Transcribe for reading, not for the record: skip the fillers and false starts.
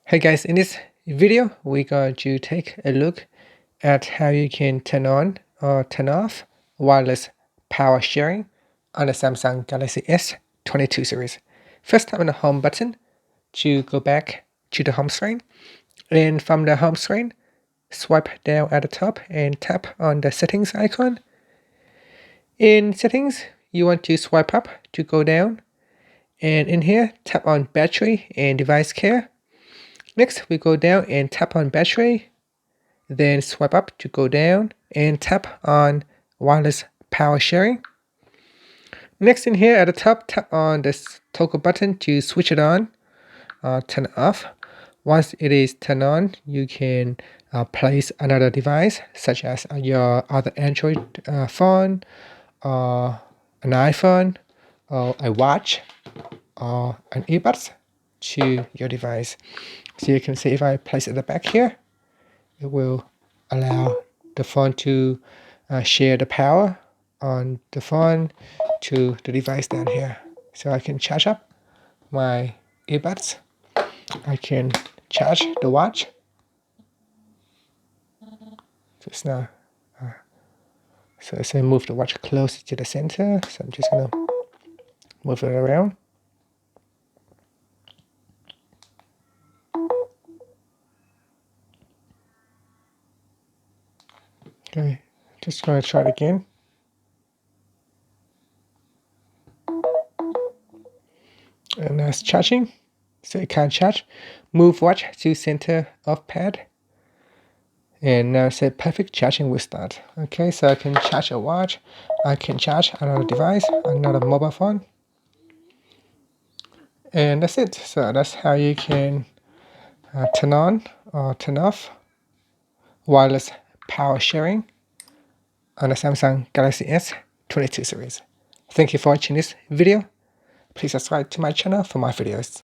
Hey guys, in this video, we're going to take a look at how you can turn on or turn off wireless power sharing on the Samsung Galaxy S22 series. First, tap on the home button to go back to the home screen. And from the home screen, swipe down at the top and tap on the settings icon. In settings, you want to swipe up to go down. And in here, tap on battery and device care. Next, we go down and tap on battery, then swipe up to go down and tap on wireless power sharing. Next in here at the top, tap on this toggle button to switch it on, turn it off. Once it is turned on, you can place another device such as your other Android phone, or an iPhone, or a watch, or an earbuds to your device. So you can see if I place it at the back here, it will allow the phone to share the power on the phone to the device down here. So I can charge up my earbuds. I can charge the watch. Just now. So I say move the watch closer to the center. So I'm just gonna move it around. Okay, just gonna try it again. And that's charging. So it can't charge. Move watch to center of pad. And now it said perfect charging will start. Okay, so I can charge a watch. I can charge another device, another mobile phone. And that's it. So that's how you can turn on or turn off wireless power sharing on the Samsung Galaxy S22 series. Thank you for watching this video. Please subscribe to my channel for more videos.